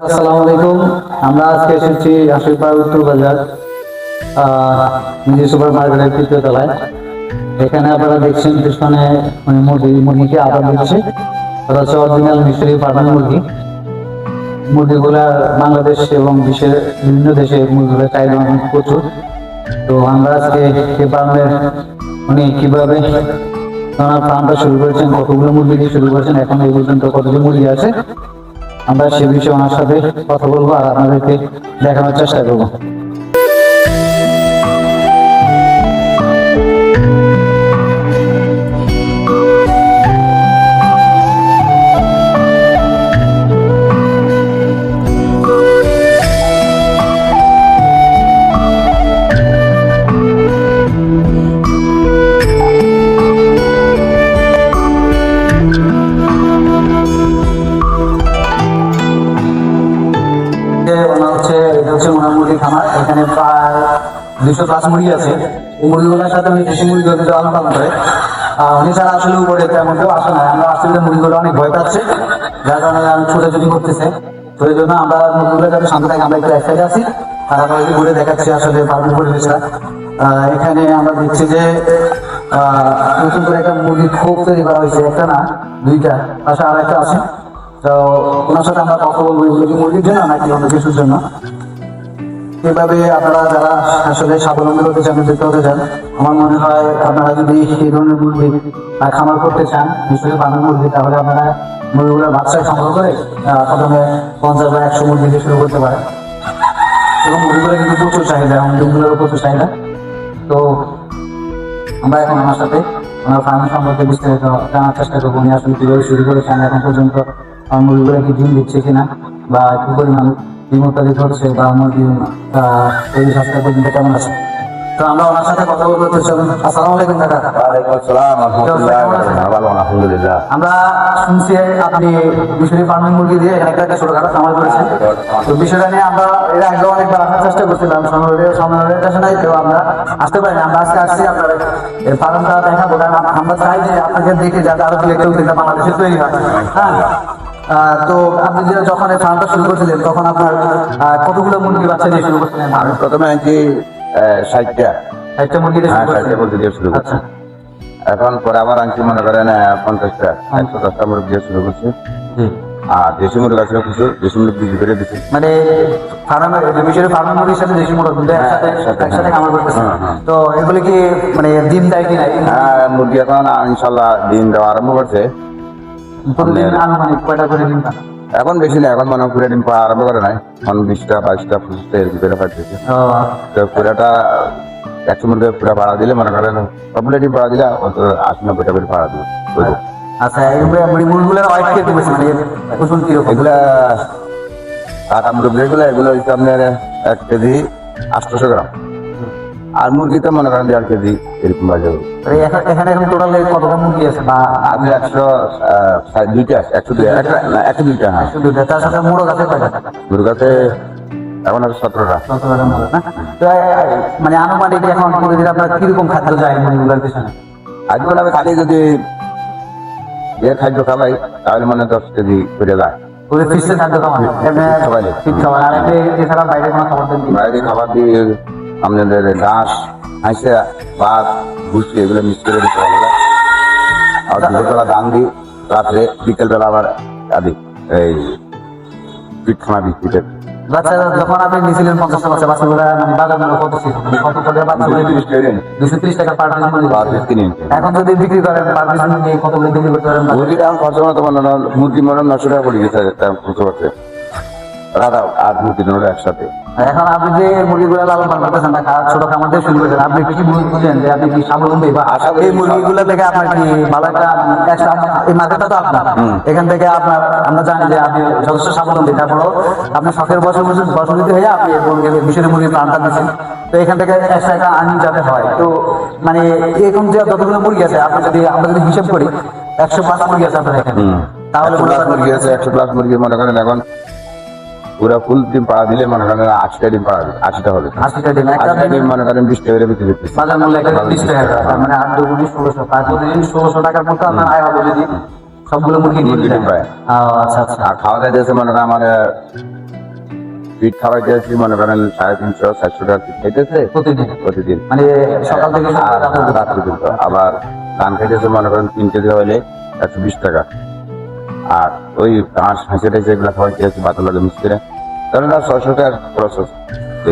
আসসালামু আলাইকুম। আমরা আজকে এসেছি আশিরপাড় উত্তর বাজার নিজে সুপার মার্কেটের তৃতীয় তলায়। এখানে আপনারা দেখছেন পিছনে মুরগিকে আবার দিচ্ছে। ওটা হচ্ছে অরিজিনাল মিশরি ফার্মের মুরগি। মুরগিগুলা বাংলাদেশ এবং বিশ্বের বিভিন্ন দেশে মুরগিগুলোর চাহিদা অনেক প্রচুর। তো আমরা আজকে এই ফার্মের উনি কিভাবে ওনার ফার্মটা শুরু করেছেন, কতগুলো মুরগি দিয়ে শুরু করেছেন, এখন এই পর্যন্ত কতগুলো মুরগি আছে, আমরা সে বিষয়ে ওনার সাথে কথা বলবো আর আপনাদেরকে দেখানোর চেষ্টা করবো। এখানে প্রায় 200+ মুরগি আছে। এই মুরগিগুলোর সাথে উনি দেশি মুরগি লালন পালন করে। উনি ছাড়া আসলে উপরে তেমন কেউ আসে না। আমরা আসলে মুরগিগুলো অনেক ভয় পাচ্ছি, যার কারণে ছোটাছুটি করতেছে। তো এই জন্য আমরা মুরগিগুলো যাতে শান্ত থাকে, আমরা একটু এক সাইডে আছি আর আপনাদেরকে ঘুরে দেখাচ্ছি আসলে ফার্মের পরিবেশটা। এখানে আমরা দেখছি যে নতুন করে একটা মুরগির খোপ তৈরি করা হয়েছে, একটা না দুইটা, পাশে আর একটা আছে। তো ওনার সাথে আমরা কথা বলবো এগুলো কি মুরগির জন্য নাকি অন্য কিছুর জন্য। এভাবে আপনারা যারা আসলে স্বাবলম্বী হতে চান, উদ্যোক্তা হতে চান, আমার মনে হয় আপনারা যদি এই ধরনের মুরগি খামার করতে চান, বিশেষ বাংলা মুরগি, তাহলে আপনারা মুরগিগুলোর বাচ্চা সংগ্রহ করে প্রথমে 50 বা 100 মুরগি দিয়ে শুরু করতে পারেন। এবং মুরগিগুলো কিন্তু প্রচুর চাহিদা, এবং ডিমগুলোরও প্রচুর চাহিদা। তো আমরা এখন আমার সাথে ওনার ফার্মের সম্পর্কে বিস্তারিত জানার চেষ্টা করবো। উনি আসলে কীভাবে শুরু করেছেন, এখন পর্যন্ত মুরগিগুলো কি ডিম দিচ্ছে কিনা, বা কি পরিমাণ ডিম উৎপাদিত হচ্ছে, বা মুরগি তৈরি স্বাস্থ্য পর্যন্ত কেমন আছে। তো আমরা ওনার সাথে কথা বলতে চলুন। আসসালামু আলাইকুম কাকা। ওয়ালাইকুম আসসালাম, আলহামদুলিল্লাহ। আমরা শুনছি আপনি মিশরি ফার্মিং মুরগি দিয়ে এখানে একটা ছোটখাটো খামার করেছেন। তো বিষয়টা নিয়ে আমরা এর আগে অনেকবার আসার চেষ্টা করছিলাম, সময়ের কাছে নাই, কেউ আমরা আসতে পারিনি। আমরা আজকে আসছি আপনার ফার্মটা দেখাবো, কারণ আমরা চাই যে আপনাকে দেখে যাতে আরো কেউ বাংলাদেশে তৈরি হয়। হ্যাঁ, তো আপনি যে যখন এই ফার্মটা শুরু করছিলেন তখন আপনার কতগুলো মুরগি বাচ্চা দিয়ে শুরু করছিলেন? আমি প্রথমে আনছি 60টা মুরগি দিয়ে শুরু করছিলেন। 60টা মুরগি দিয়ে শুরু করছি। এখন পরে আবার আনছি মনে করেন 50টা 110টা মুরগি দিয়ে শুরু করছি। আর দেশি মুরগি আছে কিছু, দেশি মুরগি বিক্রি করে দিচ্ছি। মানে ফার্মের মিশরের ফার্মের মুরগির সাথে দেশি মুরগি একসাথে খামার করতেছে। তো এগুলি কি মানে ডিম দেয় কি না? হ্যাঁ, মুরগি এখন ইনশাল্লাহ ডিম দেওয়া আরম্ভ করছে। প্রতিদিন আনুমানিক কয়টা করে ডিম পান? এখন বেশি না, এখন মনে হয় পুরো ডিম পাওয়া আরম্ভ করে নাই, এখন 20টা 22টা 25টা এরকম করে পাঠিয়েছে। তো পুরাটা 100 মুরগি পুরা পাড়া দিলে মনে করেন সবগুলো ডিম পাড়া দিলে 80-90টা করে পাড়া দিবে। আচ্ছা, মুরগিগুলোর ওয়েট কে বেশি, মানে ওজন কি রকম? এগুলা কাটা মুরগিগুলো এগুলো হচ্ছে আপনার 1 কেজি 800 গ্রাম, আর মুরগি তো মনে করেন 1.5 কেজি এরকম বাজে। এখানে এখন টোটাল কতটা মুরগি আছে? বা আমি 102টা 102টা। হ্যাঁ, 102টা। তার সাথে মোরগ আছে কয়টা? মুরগ আছে এখন আছে 17টা। তো মানে আনুমানিক এখন প্রতিদিন আপনার কিরকম খাদ্য যায় মুরগিগুলোর পিছনে? আজকে আমি খালি যদি এর খাদ্য খাওয়াই তাহলে মানে 10 কেজি করে যায়। ফিক্সড খাদ্য খাওয়ান? সকালে ঠিক খাবার। আর এছাড়া বাইরে কোনো খাবার দেন? বাইরে খাবার দিয়ে আপনাদের ঘাস, হাঁসে, ভাত, ভুসি এগুলো মিক্স করে দিতে হবে। আর দুপুরবেলা ধান দিই, রাত্রে বিকেলবেলা আবার আদি এই পিঠ খানা বিস্কুটের। বাচ্চারা যখন আপনি নিয়েছিলেন 50টা বাচ্চাগুলো মানে বাজার মূল্য কত ছিল? কত করে বাচ্চা? 230 টাকা পার পিস। এখন যদি বিক্রি করেন পার পিস নিয়ে কত করে বিক্রি করতে পারেন? মুরগির দাম খরচ মতো মুরগি মনে 900 টাকা পড়ে গেছে খুঁজতে পারছে রাধা আর মুরগি দুটো একসাথে। এখন আপনি যে মুরগিগুলো লালন পালন করতেছেন, ছোট খামার থেকে শুরু করেছেন, আপনি কি বুঝলেন যে আপনি কি স্বাবলম্বী, বা এই মুরগিগুলো থেকে আপনার কি ভালো একটা এই মার্কেটটা তো আপনার, এখান থেকে আপনার আমরা জানি যে আপনি যথেষ্ট স্বাবলম্বী, তারপরেও আপনি শখের বসতি হয়ে আপনি মিশরের মুরগির প্রাণটা দিচ্ছেন। তো এখান থেকে এক্সট্রা একটা আর্নিং যাতে হয়, তো মানে এরকম যে যতগুলো মুরগি আছে আমরা যদি হিসাব করি 100+ মুরগি আছে আপনার এখানে, তাহলে মুরগি আছে 100+ মুরগি মনে করেন এখন পুরা ফুল ডিম পাড়া দিলে মনে করেন 80টা ডিম পাড়া দিবে, 80টা হবে। 80টা ডিম মনে করেন 20 টাকা করে বিক্রি করতেছে। বাজার মূল্য 20 টাকা, মানে 8 × 1600, তার প্রতিদিন 1600 টাকার মতো আপনার আয় হবে যদি সবগুলো মুরগি ডিম মুরগি ডিম দেয়? পায়। আচ্ছা আচ্ছা। আর খাওয়া দাওয়া দিয়েছে মনে করেন আমার ফিট খাওয়াই দিয়েছি মনে করেন 350-400 টাকা ফিট খাইতেছে প্রতিদিন প্রতিদিন। মানে সকাল থেকে আর রাত্রে কিন্তু আবার ধান খাইতেছে মনে করেন 3 কেজি হইলে 120 টাকা। আর ওই হাঁস হাঁসে টাইসে এগুলো খাওয়াই দিয়েছি বাতার লাগে মিক্স করে তাহলে 600 টাকার খরচ হচ্ছে।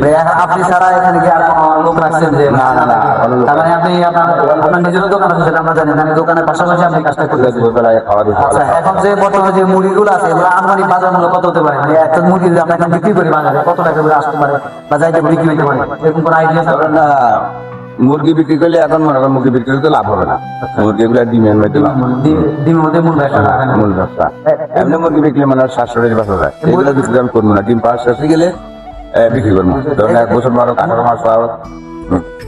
মানে আপনি ছাড়া এখানে কি আর কোনো লোক রাখছেন যে না, না, না, কোনো লোক তার মানে আপনি আপনার নিজের দোকান আছে সেটা আমরা জানি, মানে দোকানের পাশাপাশি আপনি কাজটা করতেছেন। দুপুরবেলায় খাওয়া দিতে আচ্ছা, এখন যে বর্তমানে যে মুরগিগুলো আছে এগুলো আনুমানিক বাজার মূল্য কত হতে পারে? মানে একটা মুরগি যদি আমরা এখন বিক্রি করি বাজারে কত টাকা করে আসতে পারে বা যাইতে বিক্রি হতে পারে, এরকম কোনো আইডিয়া আছে? ধরেন মুরগি বিক্রি করলে এখন মনে করেন মুরগি বিক্রি করতে লাভ হবে না, মুরগিগুলো ডিমের মধ্যে লাভ ডিমের মধ্যে মূল ব্যবসা না? মূল ব্যবসা। এমনি মুরগি বিক্রি মানে 700 টাকা 500 টাকা এগুলো বিক্রি আমি করবো না। ডিম পাওয়া শেষে গেলে বিক্রি করবো। ধরেন 1 বছর 18 মাস পাওয়া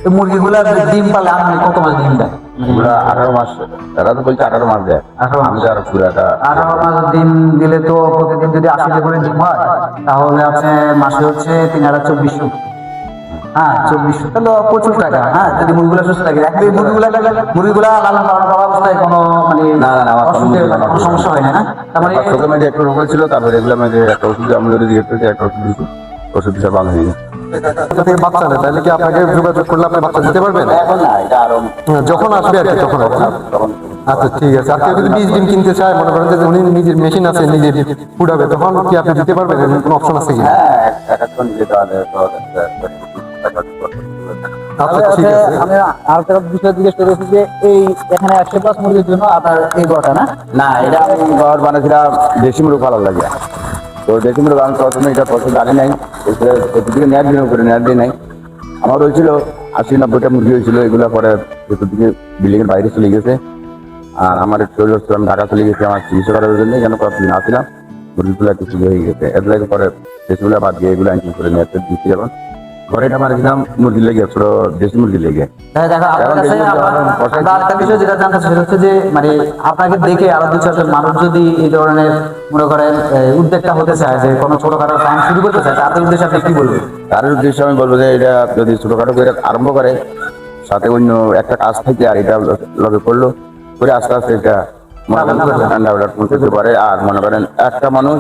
এই মুরগিগুলা ডিম পালে আনুমানিক কত মাস ডিম দেয়? এগুলা 18 মাস, তারা তো বলছে 18 মাস দেয়, 18 মাস। আমি তো আরো পুরাটা 18 মাস ডিম দিলে তো প্রতিদিন যদি 80 করে ডিম হয় তাহলে আছে মাসে হচ্ছে 3,2400। হ্যাঁ 2400, তাহলে প্রচুর টাকা। হ্যাঁ, যদি মুরগিগুলা সুস্থ থাকে, একদিন মুরগিগুলা লালন পালন করা অবস্থায় কোনো মানে না, না, আমার কোনো অসুবিধা মুরগি কোনো সমস্যা হয় না? না তার মানে প্রথমে যে একটা রোগ হয়েছিল তারপরে এগুলো আমাদের একটা ওষুধ আমি যদি জিজ্ঞেস করেছি একটা ওষুধ দিয়েছি, ওষুধ দিতে ভালো হয়ে গেছে। এটা থেকে বাচ্চা নেয় তাহলে কি আপনাকে যোগাযোগ করলে আপনি বাচ্চা দিতে পারবেন? এখন না, এটা আরো যখন আসবে আর কি তখন আর কি। তখন আচ্ছা ঠিক আছে। আর কেউ যদি বীজ ডিম কিনতে চায়, মনে করেন যে উনি নিজের মেশিন আছে নিজে ফুটাবে, তখন কি আপনি দিতে পারবেন? এরকম কোনো অপশন আছে কি? হ্যাঁ এখন নিজে তাহলে তো আচ্ছা ঠিক আছে। আমি আরেকটা বিষয় জিজ্ঞেস করেছি যে এই এখানে 100+ মুরগির জন্য আপনার এই গড়টা না? না, এটা আমি ঘর বানাচ্ছিলাম দেশি মুরগ ভালো লাগে। তো দেশি মুরগ আমি প্রথমে এটা পছন্দ জানি নাই, প্রতিদিকে নেট দিন করে নেট দিয়ে নাই। আমার হয়েছিল 80-90টা মুরগি হয়েছিল, এগুলো পরে চতুর্দিকে বিল্ডিং এর বাইরে চলে গেছে। আর আমার একটু হচ্ছে আমি ঢাকা চলে গেছি আমার চিকিৎসা করার জন্য, কেন কতদিন আসছিলাম মুরগিগুলো একটু চুরি হয়ে গেছে। এর লাগে পরে দেশগুলো বাদ দিয়ে এগুলো আনছি করে নেট দিচ্ছি। এখন ঘরে এটা মারেছিলাম মুরগি লেগে, ছোট দেশি মুরগি লেগে। হ্যাঁ, দেখো আপনার কাছে আমরা আরেকটা বিষয় যেটা জানতে চাই সেটা হচ্ছে যে মানে আপনাকে দেখে আরো 2-4 মানুষ যদি এই ধরনের মনে করেন উদ্যোগটা হতে চায় যে কোনো ছোটখাটো ফার্ম শুরু করতে চায়, তাদের উদ্দেশ্যে আপনি কি বলবেন? তার উদ্দেশ্যে আমি বলবো যে এটা যদি ছোটখাটো করে আরম্ভ করে, সাথে অন্য একটা কাজ থেকে আর এটা লগে করলো করে আস্তে আস্তে এটা ডেভেলপ করতে পারে। আর মনে করেন একটা মানুষ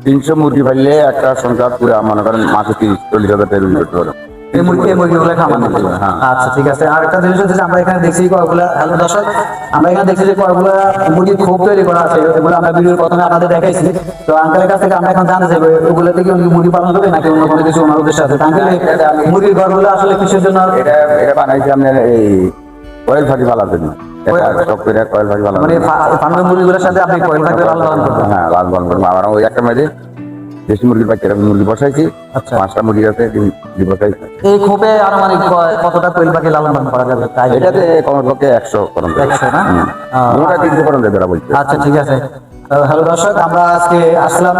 300 মুরগি ফেললে একটা সংসার পুরো মনে করেন মাসে 30-40 হাজার টাকা রুজি করতে পারে। এই মুরগিগুলো খামার করতে হবে। হ্যাঁ। আচ্ছা ঠিক আছে। আর একটা জিনিস হচ্ছে যে আমরা এখানে দেখছি কয়েকগুলা, হ্যালো দর্শক, আমরা এখানে দেখছি যে কয়েকগুলা মুরগির খোপ তৈরি করা আছে, এগুলো আমরা ভিডিওর প্রথমে আপনাদের দেখাইছি। তো আঙ্কেলের কাছ থেকে আমরা এখন জানতে চাইবো ওগুলো থেকে উনি মুরগি পালন করবে নাকি অন্য কোনো কিছু ওনার উদ্দেশ্য আছে? আঙ্কেল, মুরগির ঘরগুলো আসলে কিসের জন্য? এটা এটা বানাইছি আপনার এই কয়েল ফাঁকি ফালার জন্য, কয়েল ফাঁকি ফালার মানে জন্য। ফার্মের মুরগিগুলোর সাথে আপনি কয়েল থাকবে লালন পালন করবেন? হ্যাঁ, লাল বন করবো। আমার ওই একটা মেয়েদের দেশি মুরগির বাচ্চা মুরগি বসাইছি, আচ্ছা। 5টা মুরগি আছে, ডিম বসাইছি। এই খোপে আনুমানিক কতটা কোয়েল পাখি লালন পালন করা যাবে? তাই এটাতে কমের পক্ষে 100 করণ 100 না? দুটা 300 করণ তারা বলছে। আচ্ছা ঠিক আছে। হ্যালো দর্শক, আমরা আজকে আসলাম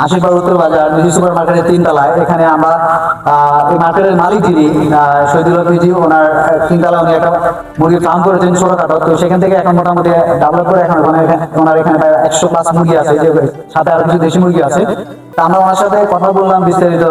আশিরবাগ উত্তর বাজার মিজি সুপার মার্কেটের 3 তলায়। এখানে আমরা এই মার্কেটের মালিক যিনি শহীদুল হকজি, ওনার 3 তলা উনি একটা মুরগির ফার্ম করেছেন ছোটখাটো। তো সেখান থেকে এখন মোটামুটি ডেভেলপ করে এখন ওনার এখানে প্রায় 100+ মুরগি আছে, যে সাথে আরো কিছু দেশি মুরগি আছে। তা আমরা ওনার সাথে কথা বললাম, বিস্তারিত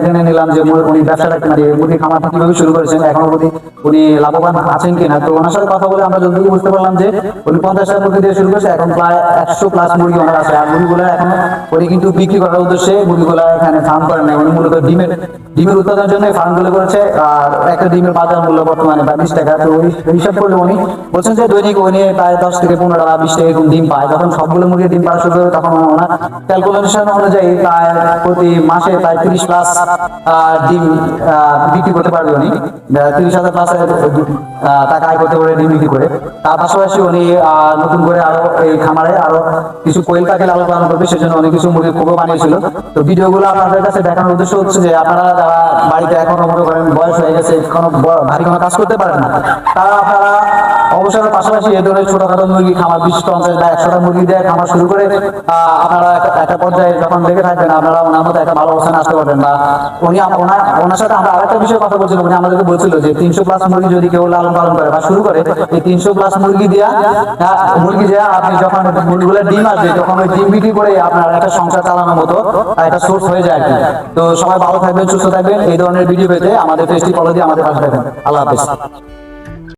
জেনে নিলাম যে উনি ব্যবসাটা মানে মুরগি খামারটা কিভাবে শুরু করেছেন, এখনো অবধি উনি লাভবান আছেন কিনা। তো ওনার সাথে কথা বলে আমরা যতটুকু বুঝতে পারলাম যে উনি 50টা মুরগি দিয়ে শুরু করেছে, এখন প্রায় 100+ মুরগি ওনার আছে। আর মুরগিগুলো এখন উনি কিন্তু বিক্রি করার উদ্দেশ্যে মুরগিগুলো এখানে ফার্ম করেন না, উনি মূলত ডিমের উৎপাদনের জন্য ফার্মগুলো করেছে। আর একটা ডিমের বাজার মূল্য বর্তমানে 20 টাকা। তো ওই হিসাব করলে উনি বলছেন যে দৈনিক উনি প্রায় 10 থেকে 15 টাকা 20 টাকা এরকম ডিম পায়। যখন সবগুলো মুরগি ডিম পাওয়া শুরু করে তখন ওনার ক্যালকুলেশন অনুযায়ী প্রায় প্রতি মাসে প্রায় 30+ ডিম বিক্রি করতে পারবে উনি। 30,000+ টাকা আয় করতে পারে ডিম বিক্রি করে। তার পাশাপাশি উনি নতুন করে আরো এই খামারে আরো কিছু কোয়েল পাখি লালন পালন করবে, সেজন্য অনেক কিছু মুরগির খোপও বানিয়েছিল। তো ভিডিওগুলো আপনাদের কাছে দেখানোর উদ্দেশ্য হচ্ছে যে আপনারা যারা বাড়িতে এখনো মনে করেন বয়স হয়ে গেছে, কোনো ভারী কোনো কাজ করতে পারেন না, তারা আপনারা অবসরের পাশাপাশি এই ধরনের ছোটখাটো মুরগি খামার 20-50 বা 100টা মুরগি দিয়ে খামার শুরু করে আপনারা একটা পর্যায়ে যখন দেখে থাকবেন আপনারা ওনার মতো একটা ভালো অবস্থানে আসতে পারবেন। বা উনি ওনার সাথে আমরা আরেকটা বিষয়ে কথা বলছিলাম, উনি আমাদেরকে বলছিল যে 300+ মুরগি যদি কেউ লালন পালন করে বা শুরু করে, এই 300+ মুরগি দেওয়া আপনি যখন মুরগিগুলো ডিম আসবে তখন ওই ডিম বিক্রি করে আপনার একটা সংসার চালানোর মতো একটা সোর্স হয়ে যায় আর কি। তো সবাই ভালো থাকবেন, সুস্থ থাকবেন। এই ধরনের ভিডিও পেতে আমাদের পেজটি ফলো দিয়ে আমাদের পাশে থাকবেন। আল্লাহ হাফেজ।